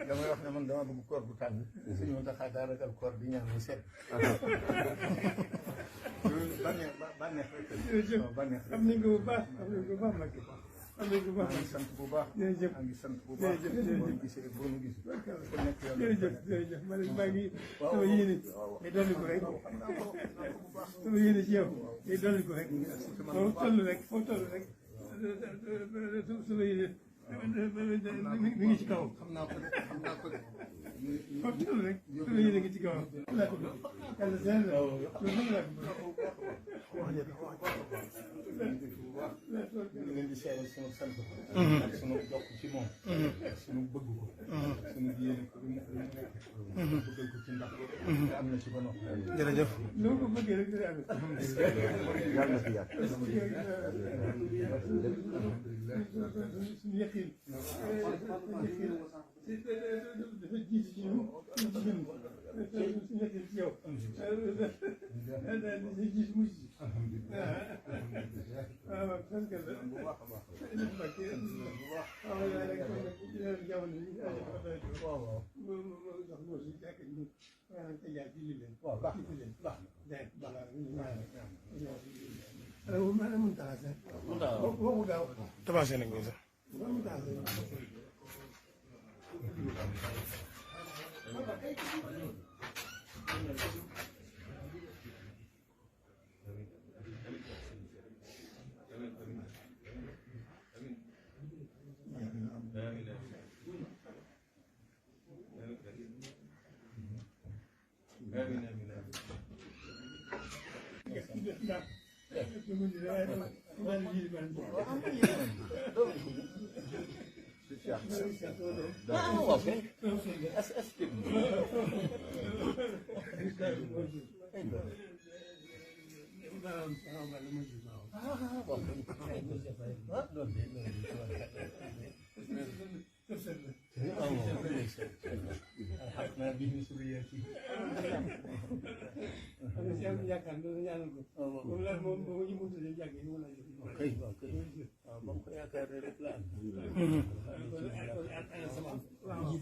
damay wax ne man dama bëgg koor bu tàng. suñu taxaw daa ragal koor bi ñaan mu set. bànneex rek. jërëjëf bànneex rek. am nañ ko bu baax am nañ ko bu baax Mbacke am nañ ko bu baax. maa ngi sant bu baax. jërëjëf maa ngi sant bu baax. jërëjëf boo ñu gisee boo ñu gis. ku nekk yàlla jërëjëf maa ngi sama yéene day dolli ko rek sama yéene ci yow day dolli ko rek foo toll rek sama yéene mi ngi ci kaw xam naa ko de xam naa ko de. foo toll rek sama yéene ngi ci kaw laa ko yàlla seen la loolu nag laa ko ñu leen di seeral sunu sant ko. ak sunu jokk ci moom. ak sunu bëgg ko. sunu yéene ko lu mu nekk. bëggal ko ci ndax. te am na ci ba noppi. jërëjëf. noo ko bëggee rek dina amee. yàlla na fi yàgg. suñu yaqin dafa jiitu ci ñun suñu yaqin ci yow dafa jiitu mu ci waaw sant la bu baax a baax waaw yaa rek jamono yi waaw dox mo ci jàkk ñu te jaar ci li leen waaw baax leen baax day baax ala mun taxa sax boobu gaaw commencé nañ ko sax. mun taxa yaakaar naa ñaanal ko. moom la moom boo ñu mënut a jàngee ñu mën a jël. kay waaw kay waaw ba mu ko yaakaar rek la am. waaw